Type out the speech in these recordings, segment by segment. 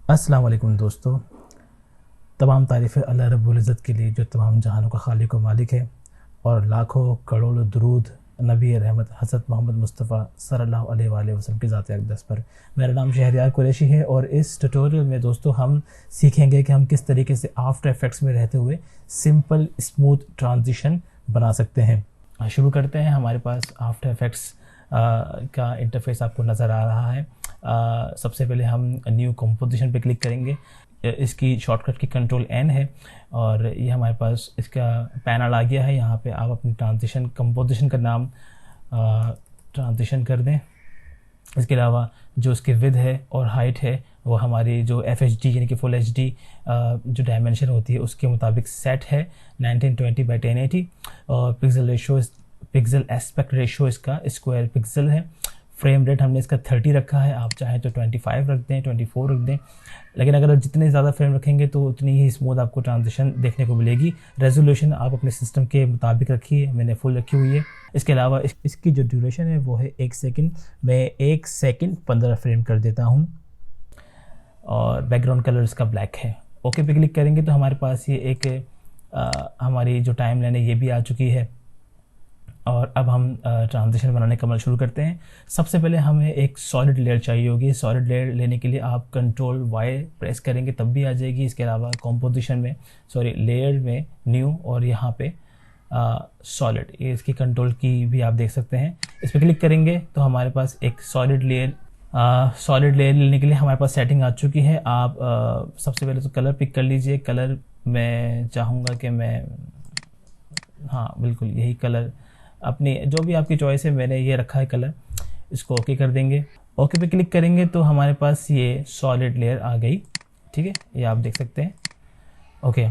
अस्सलाम वालेकुम दोस्तों। तमाम तारीफ़ें अल्लाह रब्बुल इज़्ज़त के लिए जो तमाम जहानों का खालिक व मालिक है, और लाखों करोड़ों दुरूद नबी रहमत हज़रत मोहम्मद मुस्तफ़ा सल्लल्लाहु अलैहि वसल्लम की ज़ात अक़दस पर। मेरा नाम शहरयार कुरैशी है और इस ट्यूटोरियल में दोस्तों हम सीखेंगे कि हम किस तरीके से आफ्टर इफ़ेक्ट्स में रहते हुए सिंपल स्मूथ ट्रांजिशन बना सकते हैं। शुरू करते हैं। हमारे पास आफ्टर इफ़ेक्ट्स का इंटरफेस आपको नज़र आ रहा है। सबसे पहले हम न्यू कंपोजिशन पे क्लिक करेंगे। इसकी शॉर्टकट की कंट्रोल एन है और ये हमारे पास इसका पैनल आ गया है। यहाँ पे आप अपनी ट्रांजिशन कंपोजिशन का नाम ट्रांजिशन कर दें। इसके अलावा जो उसकी विड्थ है और हाइट है वो हमारी जो FHD यानी कि फुल HD जो डायमेंशन होती है उसके मुताबिक सेट है 1920x1080 और पिक्सल एस्पेक्ट रेशो इसका स्क्वायर पिक्सल है। फ्रेम रेट हमने इसका 30 रखा है, आप चाहें तो 25 रख दें, 24 रख दें, लेकिन अगर जितने ज़्यादा फ्रेम रखेंगे तो उतनी ही स्मूथ आपको ट्रांजिशन देखने को मिलेगी। रेजोल्यूशन आप अपने सिस्टम के मुताबिक रखिए, मैंने फुल रखी हुई है। इसके अलावा इसकी जो ड्यूरेशन है वो है 1 सेकंड। मैं 1 सेकंड 15 फ्रेम कर देता हूँ और बैकग्राउंड कलर इसका ब्लैक है। ओके पे क्लिक करेंगे तो हमारे पास ये एक हमारी जो टाइम लाइन है ये भी आ चुकी है और अब हम ट्रांजिशन बनाने का अमल शुरू करते हैं। सबसे पहले हमें एक सॉलिड लेयर चाहिए होगी। सॉलिड लेयर लेने के लिए आप कंट्रोल Y प्रेस करेंगे तब भी आ जाएगी। इसके अलावा कंपोजिशन में लेयर में न्यू और यहाँ पे सॉलिड, ये इसकी कंट्रोल की भी आप देख सकते हैं। इस पर क्लिक करेंगे तो हमारे पास एक सॉलिड लेयर लेने के लिए हमारे पास सेटिंग आ चुकी है। आप सबसे पहले तो कलर पिक कर लीजिए। कलर मैं चाहूँगा कि हाँ बिल्कुल यही कलर, अपनी जो भी आपकी चॉइस है, मैंने ये रखा है कलर। इसको ओके कर देंगे। ओके पे क्लिक करेंगे तो हमारे पास ये सॉलिड लेयर आ गई। ठीक है, ये आप देख सकते हैं। ओके,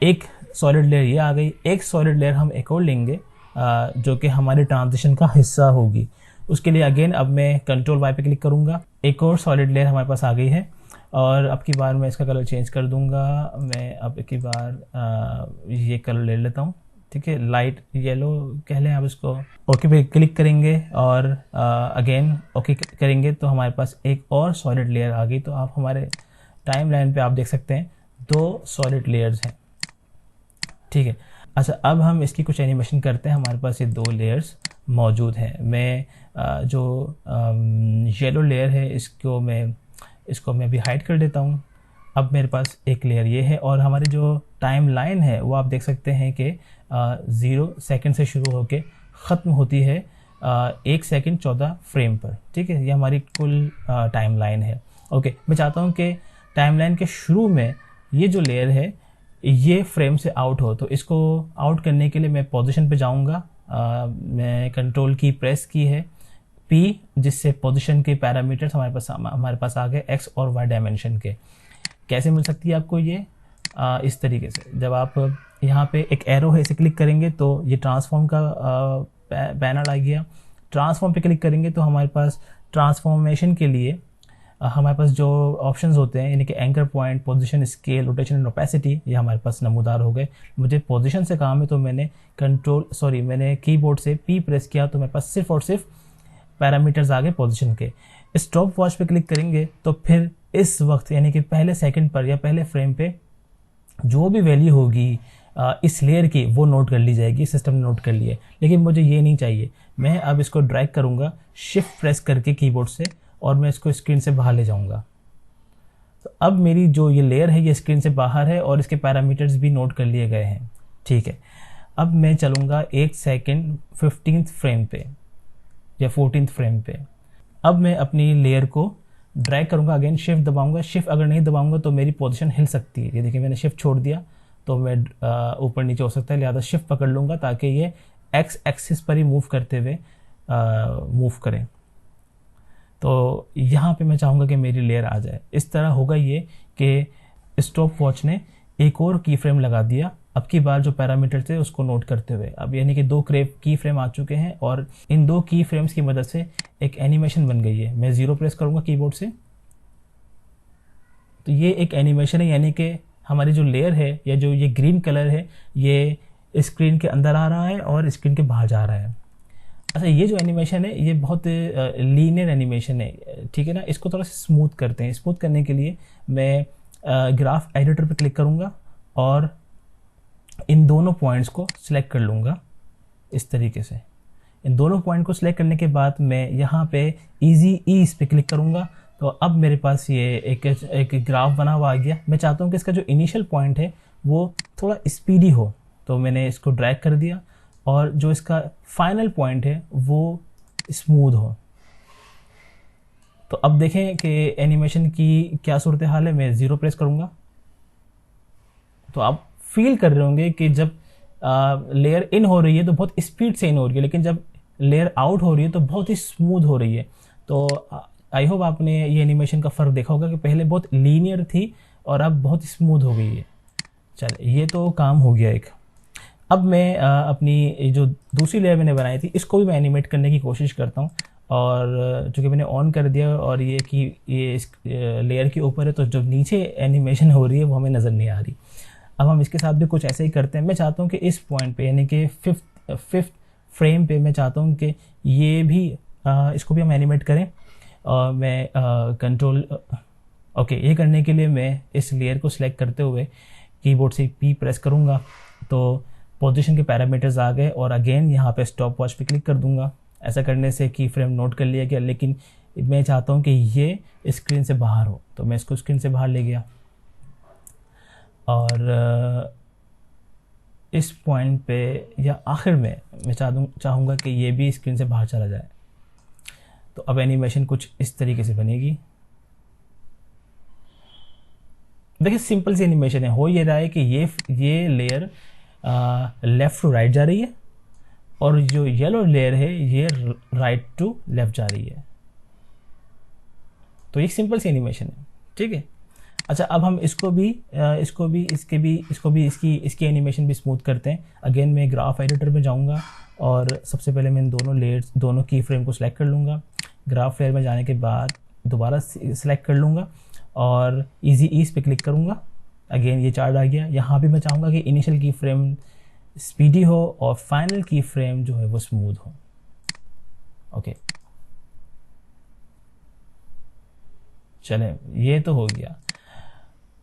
एक सॉलिड लेयर ये आ गई। एक सॉलिड लेयर हम एक और लेंगे जो कि हमारे ट्रांजिशन का हिस्सा होगी। उसके लिए अगेन अब मैं कंट्रोल Y पे क्लिक करूँगा। एक और सॉलिड लेयर हमारे पास आ गई है और अब की बार मैं इसका कलर चेंज कर दूँगा। मैं अब की बार ये कलर ले लेता हूँ। ठीक है, लाइट येलो कह लें आप इसको। ओके पे क्लिक करेंगे और अगेन ओके करेंगे तो हमारे पास एक और सॉलिड लेयर आ गई। तो आप हमारे टाइम लाइन पे आप देख सकते हैं 2 सॉलिड लेयर्स हैं। ठीक है, अच्छा अब हम इसकी कुछ एनिमेशन करते हैं। हमारे पास ये 2 लेयर्स मौजूद हैं। मैं जो येलो लेयर है इसको मैं अभी हाइड कर देता हूँ। अब मेरे पास एक लेयर ये है और हमारी जो टाइम लाइन है वो आप देख सकते हैं कि 0 सेकंड से शुरू होके ख़त्म होती है 1 सेकंड 14 फ्रेम पर। ठीक है, ये हमारी कुल टाइम लाइन है। ओके, मैं चाहता हूँ कि टाइम लाइन के शुरू में ये जो लेयर है ये फ्रेम से आउट हो, तो इसको आउट करने के लिए मैं पोजीशन पे जाऊँगा। मैं कंट्रोल की प्रेस की है P, जिससे पोजीशन के पैरामीटर्स हमारे पास आ गए X और Y डायमेंशन के। कैसे मिल सकती है आपको ये? इस तरीके से जब आप यहाँ पे एक एरो है इसे क्लिक करेंगे तो ये ट्रांसफॉर्म का पैनल आ गया। ट्रांसफॉर्म पे क्लिक करेंगे तो हमारे पास ट्रांसफॉर्मेशन के लिए हमारे पास जो ऑप्शंस होते हैं यानी कि anchor point, position, scale, rotation and opacity, ये हमारे पास नमूदार हो गए। मुझे पोजीशन से काम है तो मैंने कीबोर्ड से P प्रेस किया तो मेरे पास सिर्फ और सिर्फ पैरामीटर्स आ गए पोजीशन के। स्टॉप वॉच पे क्लिक करेंगे तो फिर इस वक्त यानी कि पहले सेकंड पर या पहले फ्रेम पे जो भी वैल्यू होगी इस लेयर की वो नोट कर ली जाएगी। सिस्टम ने नोट कर लिया है, लेकिन मुझे ये नहीं चाहिए। मैं अब इसको ड्रैग करूँगा शिफ्ट प्रेस करके कीबोर्ड से और मैं इसको स्क्रीन से बाहर ले जाऊँगा। तो अब मेरी जो ये लेयर है ये स्क्रीन से बाहर है और इसके पैरामीटर्स भी नोट कर लिए गए हैं। ठीक है, अब मैं चलूँगा 1 सेकंड 15th फ्रेम पे या 14th फ्रेम पे। अब मैं अपनी लेयर को ड्रैग करूँगा, अगेन शिफ्ट दबाऊंगा। शिफ्ट अगर नहीं दबाऊंगा तो मेरी पोजीशन हिल सकती है। ये देखिए मैंने शिफ्ट छोड़ दिया तो मैं ऊपर नीचे हो सकता है, लिहाजा शिफ्ट पकड़ लूँगा ताकि ये X एक्सिस पर ही मूव करते हुए मूव करें। तो यहाँ पे मैं चाहूँगा कि मेरी लेयर आ जाए। इस तरह होगा ये कि स्टॉप वॉच ने एक और की फ्रेम लगा दिया, अब की बार जो पैरामीटर थे उसको नोट करते हुए। अब यानी कि 2 की फ्रेम आ चुके हैं और इन 2 की फ्रेम्स की मदद से एक एनिमेशन बन गई है। मैं 0 प्रेस करूँगा कीबोर्ड से तो ये एक एनिमेशन है, यानी कि हमारी जो लेयर है या जो ये ग्रीन कलर है ये स्क्रीन के अंदर आ रहा है और स्क्रीन के बाहर जा रहा है। अच्छा, ये जो एनिमेशन है ये बहुत लीनियर एनिमेशन है, ठीक है ना। इसको थोड़ा सा स्मूथ करते हैं। स्मूथ करने के लिए मैं ग्राफ एडिटर पर क्लिक करूँगा और इन दोनों पॉइंट्स को सिलेक्ट कर लूँगा इस तरीके से। इन दोनों पॉइंट को सिलेक्ट करने के बाद मैं यहाँ पे इजी ईज पे क्लिक करूँगा, तो अब मेरे पास ये एक ग्राफ बना हुआ आ गया। मैं चाहता हूँ कि इसका जो इनिशियल पॉइंट है वो थोड़ा स्पीडी हो, तो मैंने इसको ड्रैग कर दिया, और जो इसका फाइनल पॉइंट है वो स्मूथ हो। तो अब देखें कि एनिमेशन की क्या सूरत हाल है। मैं 0 प्रेस करूँगा तो आप फील कर रहे होंगे कि जब लेयर इन हो रही है तो बहुत स्पीड से इन हो रही है, लेकिन जब लेयर आउट हो रही है तो बहुत ही स्मूथ हो रही है। तो आई होप आपने ये एनिमेशन का फ़र्क देखा होगा कि पहले बहुत लीनियर थी और अब बहुत स्मूथ हो गई है। चलिए, ये तो काम हो गया एक। अब मैं अपनी जो दूसरी लेयर मैंने बनाई थी इसको भी मैं एनिमेट करने की कोशिश करता हूँ, और चूँकि मैंने ऑन कर दिया और ये कि ये इस लेयर के ऊपर है, तो जो नीचे एनिमेशन हो रही है वो हमें नज़र नहीं आ रही। अब हम इसके साथ भी कुछ ऐसे ही करते हैं। मैं चाहता हूँ कि इस पॉइंट पे, यानी कि फिफ्थ फ्रेम पे, मैं चाहता हूँ कि ये भी इसको भी हम एनिमेट करें। और मैं कंट्रोल ओके, ये करने के लिए मैं इस लेयर को सिलेक्ट करते हुए कीबोर्ड से P प्रेस करूँगा, तो पोजीशन के पैरामीटर्स आ गए, और अगेन यहाँ पे स्टॉप वॉच पे क्लिक कर दूँगा। ऐसा करने से की फ्रेम नोट कर लिया गया, लेकिन मैं चाहता हूँ कि ये स्क्रीन से बाहर हो, तो मैं इसको स्क्रीन से बाहर ले गया, और इस पॉइंट पे या आखिर में मैं चाहूँगा कि ये भी स्क्रीन से बाहर चला जाए। तो अब एनिमेशन कुछ इस तरीके से बनेगी। देखिए, सिंपल सी एनिमेशन है। हो ये रहा है कि ये लेयर लेफ़्ट टू राइट जा रही है, और जो येलो लेयर है ये राइट टू लेफ़्ट जा रही है। तो एक सिंपल सी एनिमेशन है, ठीक है। अच्छा, अब हम इसकी एनिमेशन भी स्मूथ करते हैं। अगेन मैं ग्राफ एडिटर में जाऊंगा, और सबसे पहले मैं दोनों की फ्रेम को सिलेक्ट कर लूँगा। ग्राफ लेयर में जाने के बाद दोबारा सिलेक्ट कर लूँगा और इजी ईज पे क्लिक करूँगा। अगेन ये चार्ट आ गया। यहाँ भी मैं चाहूँगा कि इनिशियल की फ्रेम स्पीडी हो और फाइनल की फ्रेम जो है वो स्मूथ हो। ओके, चलें, ये तो हो गया,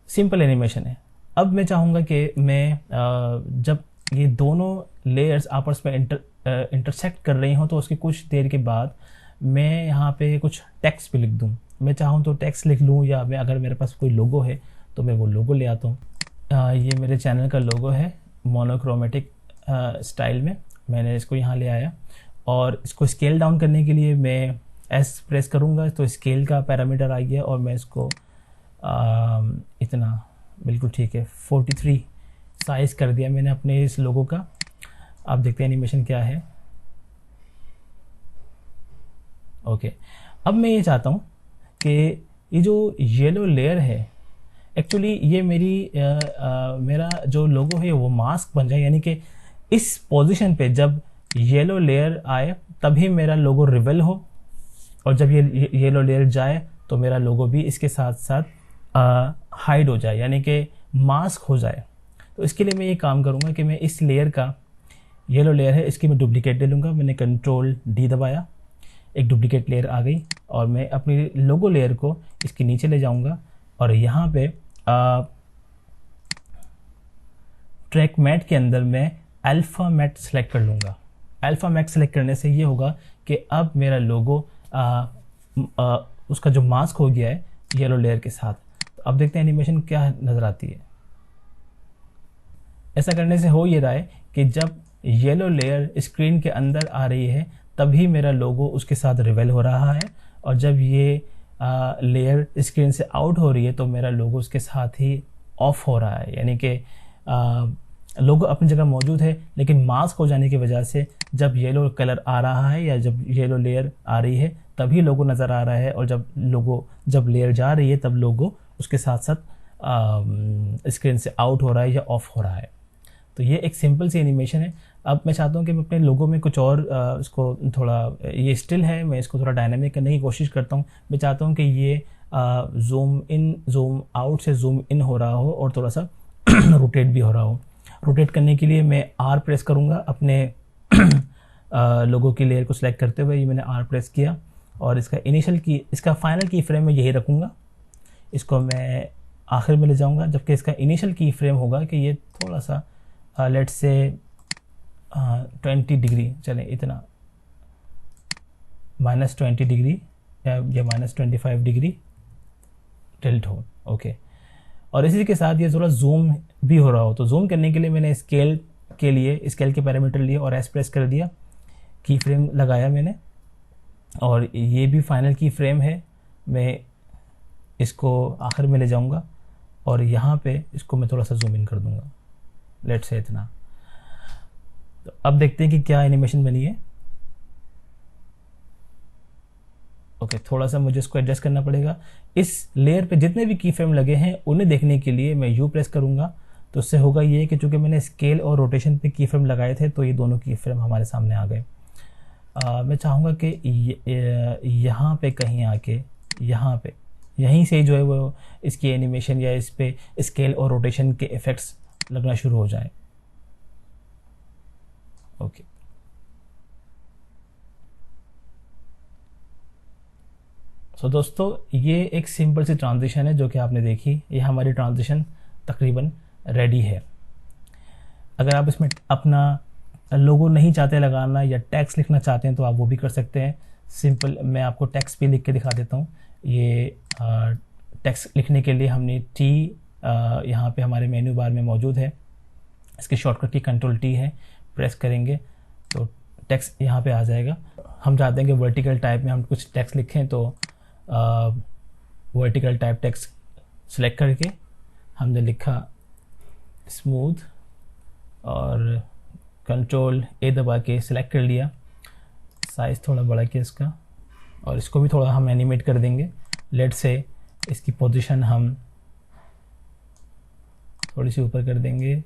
सिंपल एनिमेशन है। अब मैं चाहूँगा कि मैं जब ये दोनों लेयर्स आपस में इंटरसेक्ट कर रही हों, तो उसके कुछ देर के बाद मैं यहाँ पे कुछ टेक्स्ट भी लिख दूँ। मैं चाहूँ तो टेक्स्ट लिख लूँ, या मैं अगर मेरे पास कोई लोगो है तो मैं वो लोगो ले आता हूँ। ये मेरे चैनल का लोगो है मोनोक्रोमेटिक स्टाइल में। मैंने इसको यहाँ ले आया, और इसको स्केल डाउन करने के लिए मैं S प्रेस करूँगा, तो स्केल का पैरामीटर आ गया, और मैं इसको इतना बिल्कुल ठीक है 43 साइज़ कर दिया मैंने अपने इस लोगो का। आप देखते हैं एनिमेशन क्या है। ओके, अब मैं ये चाहता हूँ कि ये जो येलो लेयर है, एक्चुअली ये मेरा जो लोगो है वो मास्क बन जाए, यानी कि इस पोजीशन पे जब येलो लेयर आए तभी मेरा लोगो रिवेल हो, और जब ये येलो लेयर जाए तो मेरा लोगो भी इसके साथ साथ हाइड हो जाए, यानी कि मास्क हो जाए। तो इसके लिए मैं ये काम करूँगा कि मैं इस लेयर का, येलो लेयर है, इसकी मैं डुप्लीकेट ले लूँगा। मैंने कंट्रोल D दबाया, एक डुप्लीकेट लेयर आ गई, और मैं अपनी लोगो लेयर को इसके नीचे ले जाऊँगा, और यहाँ पे ट्रैक मैट के अंदर मैं अल्फ़ा मैट सेलेक्ट कर लूँगा। अल्फ़ा मैट सेलेक्ट करने से ये होगा कि अब मेरा लोगो उसका जो मास्क हो गया है येलो लेयर के साथ। तो अब देखते हैं एनिमेशन क्या नज़र आती है। ऐसा करने से हो ये रहा है कि जब येलो लेयर स्क्रीन के अंदर आ रही है तभी मेरा लोगो उसके साथ रिवेल हो रहा है, और जब ये लेयर स्क्रीन से आउट हो रही है तो मेरा लोगो उसके साथ ही ऑफ हो रहा है, यानी कि लोगो अपनी जगह मौजूद है, लेकिन मास्क हो जाने की वजह से जब येलो कलर आ रहा है या जब येलो लेयर आ रही है तभी लोगो नज़र आ रहा है, और जब लेयर जा रही है तब लोगो उसके साथ साथ स्क्रीन से आउट हो रहा है या ऑफ हो रहा है। तो ये एक सिंपल सी एनिमेशन है। अब मैं चाहता हूँ कि मैं अपने लोगो में कुछ और इसको थोड़ा, ये स्टिल है, मैं इसको थोड़ा डायनामिक करने की कोशिश करता हूँ। मैं चाहता हूँ कि ये जूम इन जूम आउट से जूम इन हो रहा हो और थोड़ा सा रोटेट भी हो रहा हो। रोटेट करने के लिए मैं R प्रेस करूँगा अपने लोगों की लेयर को सिलेक्ट करते हुए ये मैंने R प्रेस किया और इसका फाइनल की फ्रेम मैं यही रखूँगा। इसको मैं आखिर में ले जाऊँगा, जबकि इसका इनिशियल की फ्रेम होगा कि ये थोड़ा सा लेट्स से 20 डिग्री, चलें इतना -20 डिग्री या -25 डिग्री टिल्ट हो। ओके, और इसी के साथ ये थोड़ा जूम भी हो रहा हो, तो जूम करने के लिए मैंने स्केल के पैरामीटर लिए और एस प्रेस कर दिया, की फ्रेम लगाया मैंने, और ये भी फाइनल की फ्रेम है। मैं इसको आखिर में ले जाऊंगा और यहाँ पे इसको मैं थोड़ा सा जूम इन कर दूंगा, लेट्स से इतना। तो अब देखते हैं कि क्या एनिमेशन बनी है। ओके, थोड़ा सा मुझे इसको एडजस्ट करना पड़ेगा। इस लेयर पे जितने भी की फ्रेम लगे हैं उन्हें देखने के लिए मैं यू प्रेस करूंगा, तो उससे होगा ये कि चूंकि मैंने स्केल और रोटेशन पे की फ्रेम लगाए थे तो ये दोनों की फ्रेम हमारे सामने आ गए। मैं चाहूँगा कि यहाँ पे कहीं आके यहीं से जो है वो इसकी एनिमेशन या इस पे स्केल और रोटेशन के इफ़ेक्ट्स लगना शुरू हो जाए। ओके, सो दोस्तों ये एक सिंपल सी ट्रांजिशन है जो कि आपने देखी। ये हमारी ट्रांजिशन तकरीबन रेडी है। अगर आप इसमें अपना लोगो नहीं चाहते लगाना या टेक्स्ट लिखना चाहते हैं तो आप वो भी कर सकते हैं। सिंपल मैं आपको टेक्स्ट भी लिख के दिखा देता हूँ। ये टेक्स्ट लिखने के लिए हमने टी यहाँ पे हमारे मेन्यू बार में मौजूद है। इसकी शॉर्टकट की Ctrl+T है, प्रेस करेंगे तो टेक्स्ट यहाँ पे आ जाएगा। हम चाहते हैं कि वर्टिकल टाइप में हम कुछ टेक्स्ट लिखें, तो वर्टिकल टाइप टेक्स्ट सेलेक्ट करके हमने लिखा स्मूथ और Ctrl+A दबा के सिलेक्ट कर लिया। साइज़ थोड़ा बड़ा किया इसका, और इसको भी थोड़ा हम एनिमेट कर देंगे। लेट से इसकी पोजीशन हम थोड़ी सी ऊपर कर देंगे।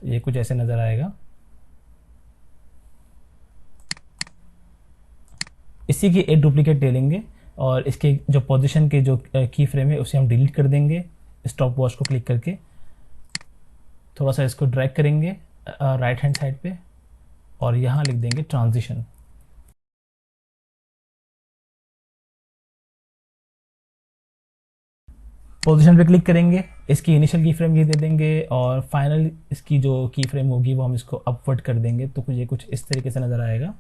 तो ये कुछ ऐसे नज़र आएगा। इसी की एक डुप्लीकेट ले लेंगे और इसके जो पोजीशन के जो की फ्रेम है उसे हम डिलीट कर देंगे। स्टॉप वॉच को क्लिक करके थोड़ा सा इसको ड्रैग करेंगे राइट हैंड साइड पे और यहाँ लिख देंगे ट्रांजिशन। पोजीशन पे क्लिक करेंगे, इसकी इनिशियल की फ्रेम ये दे देंगे और फाइनल इसकी जो की फ्रेम होगी वो हम इसको अपवर्ड कर देंगे। तो ये कुछ इस तरीके से नज़र आएगा।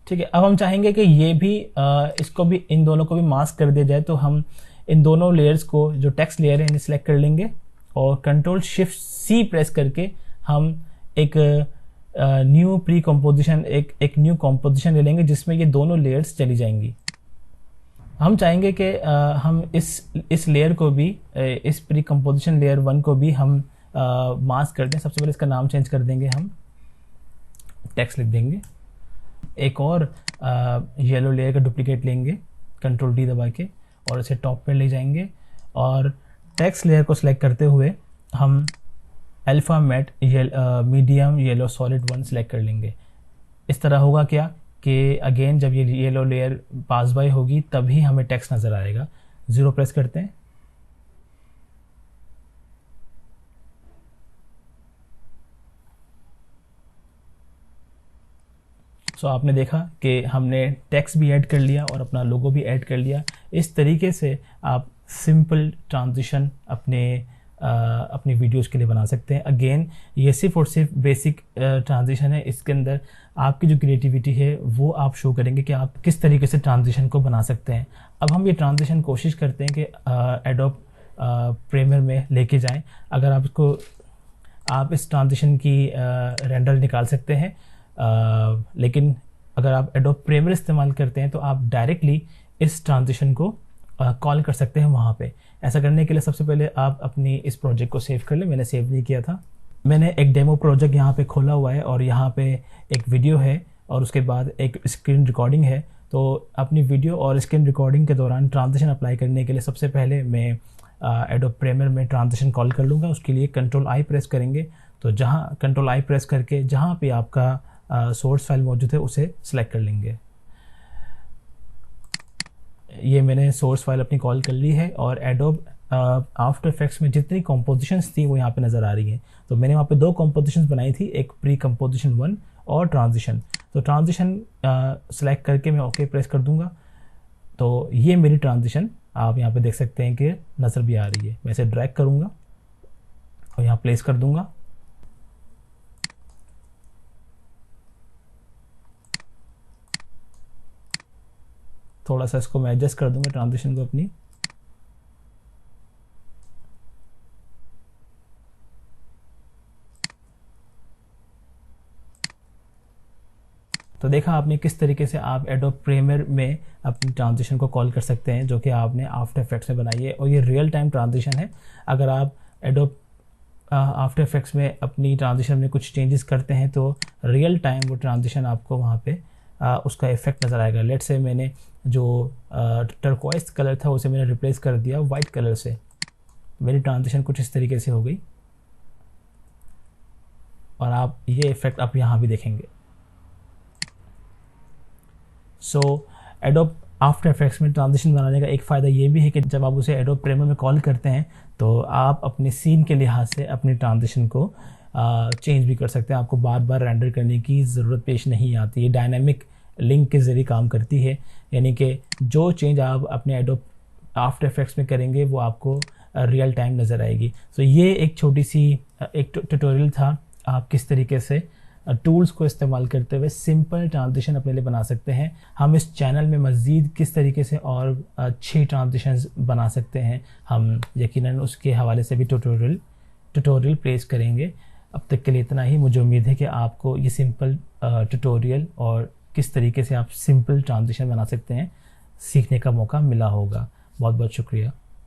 ठीक है, अब हम चाहेंगे कि ये भी इसको भी, इन दोनों को भी मास्क कर दिया जाए। तो हम इन दोनों लेयर्स को, जो टेक्स्ट लेयर है, इन्हें सेलेक्ट कर लेंगे और Ctrl+Shift+C प्रेस करके हम एक न्यू प्री कंपोजिशन, एक न्यू कंपोजिशन ले लेंगे जिसमें ये दोनों लेयर्स चली जाएंगी। हम चाहेंगे कि हम इस लेयर को भी, इस प्री कंपोजिशन लेयर 1 को भी हम मास्क कर दें। सबसे पहले इसका नाम चेंज कर देंगे, हम टेक्स्ट लिख देंगे। एक और येलो लेयर का डुप्लीकेट लेंगे Ctrl+D दबा के और इसे टॉप पे ले जाएंगे और टेक्स्ट लेयर को सिलेक्ट करते हुए हम alpha matte medium yellow solid 1 select कर लेंगे। इस तरह होगा क्या कि अगेन जब ये येलो लेयर पास बाय होगी तभी हमें टेक्स्ट नज़र आएगा। 0 प्रेस करते हैं। सो आपने देखा कि हमने टेक्स्ट भी ऐड कर लिया और अपना लोगो भी ऐड कर लिया। इस तरीके से आप सिंपल ट्रांजिशन अपनी वीडियोस के लिए बना सकते हैं। अगेन ये सिर्फ और सिर्फ बेसिक ट्रांजिशन है। इसके अंदर आपकी जो क्रिएटिविटी है वो आप शो करेंगे कि आप किस तरीके से ट्रांजिशन को बना सकते हैं। अब हम ये ट्रांजिशन कोशिश करते हैं कि एडोब प्रीमियर में लेके जाएं। अगर आप इस ट्रांजिशन की रेंडर निकाल सकते हैं, लेकिन अगर आप एडोब प्रीमियर इस्तेमाल करते हैं तो आप डायरेक्टली इस ट्रांजिशन को कॉल कर सकते हैं वहाँ पे। ऐसा करने के लिए सबसे पहले आप अपनी इस प्रोजेक्ट को सेव कर लें। मैंने सेव नहीं किया था। मैंने एक डेमो प्रोजेक्ट यहाँ पे खोला हुआ है और यहाँ पे एक वीडियो है और उसके बाद एक स्क्रीन रिकॉर्डिंग है। तो अपनी वीडियो और स्क्रीन रिकॉर्डिंग के दौरान ट्रांजिशन अप्लाई करने के लिए सबसे पहले मैं एडोब प्रीमियर में ट्रांजिशन कॉल कर लूँगा। उसके लिए Ctrl+I प्रेस करेंगे। तो जहाँ Ctrl+I प्रेस करके जहाँ पे आपका सोर्स फाइल मौजूद है उसे सिलेक्ट कर लेंगे। ये मैंने सोर्स फाइल अपनी कॉल कर ली है और एडोब आफ्टर इफेक्ट्स में जितनी कॉम्पोजिशंस थी वो यहाँ पे नज़र आ रही हैं। तो मैंने वहाँ पे 2 कॉम्पोजिशंस बनाई थी, एक प्री कंपोजिशन 1 और ट्रांजिशन। तो ट्रांजिशन सेलेक्ट करके मैं ओके प्रेस कर दूंगा। तो ये मेरी ट्रांजिशन आप यहाँ पे देख सकते हैं कि नज़र भी आ रही है। मैं इसे ड्रैग करूँगा और यहाँ प्लेस कर दूंगा। थोड़ा सा इसको मैं एडजस्ट कर दूंगा ट्रांजिशन को अपनी। तो देखा आपने किस तरीके से आप एडोब प्रीमियर में अपनी ट्रांजिशन को कॉल कर सकते हैं जो कि आपने आफ्टर इफेक्ट्स में बनाई है, और ये रियल टाइम ट्रांजिशन है। अगर आप एडोब आफ्टर इफेक्ट्स में अपनी ट्रांजिशन में कुछ चेंजेस करते हैं तो रियल टाइम वो ट्रांजिशन आपको वहाँ पे उसका इफेक्ट नज़र आएगा। लेट से मैंने जो टर्कोइज कलर था उसे मैंने रिप्लेस कर दिया वाइट कलर से, मेरी ट्रांजिशन कुछ इस तरीके से हो गई और आप ये इफेक्ट आप यहाँ भी देखेंगे। सो एडोब आफ्टर इफेक्ट्स में ट्रांजिशन बनाने का एक फ़ायदा ये भी है कि जब आप उसे एडोब प्रीमियर में कॉल करते हैं तो आप अपने सीन के लिहाज से अपनी ट्रांजिशन को चेंज भी कर सकते हैं। आपको बार बार रेंडर करने की ज़रूरत पेश नहीं आती है। डायनामिक लिंक के ज़रिए काम करती है, यानी कि जो चेंज आप अपने एडोब आफ्टर इफेक्ट्स में करेंगे वो आपको रियल टाइम नज़र आएगी। सो ये एक छोटी सी एक ट्यूटोरियल था, आप किस तरीके से टूल्स को इस्तेमाल करते हुए सिंपल ट्रांजिशन अपने लिए बना सकते हैं। हम इस चैनल में मज़ीद किस तरीके से और अच्छी ट्रांजिशंस बना सकते हैं, हम यकीनन उसके हवाले से भी ट्यूटोरियल प्लेस करेंगे। अब तक के लिए इतना ही। मुझे उम्मीद है कि आपको ये सिंपल ट्यूटोरियल और किस तरीके से आप सिंपल ट्रांजिशन बना सकते हैं सीखने का मौका मिला होगा। बहुत बहुत शुक्रिया।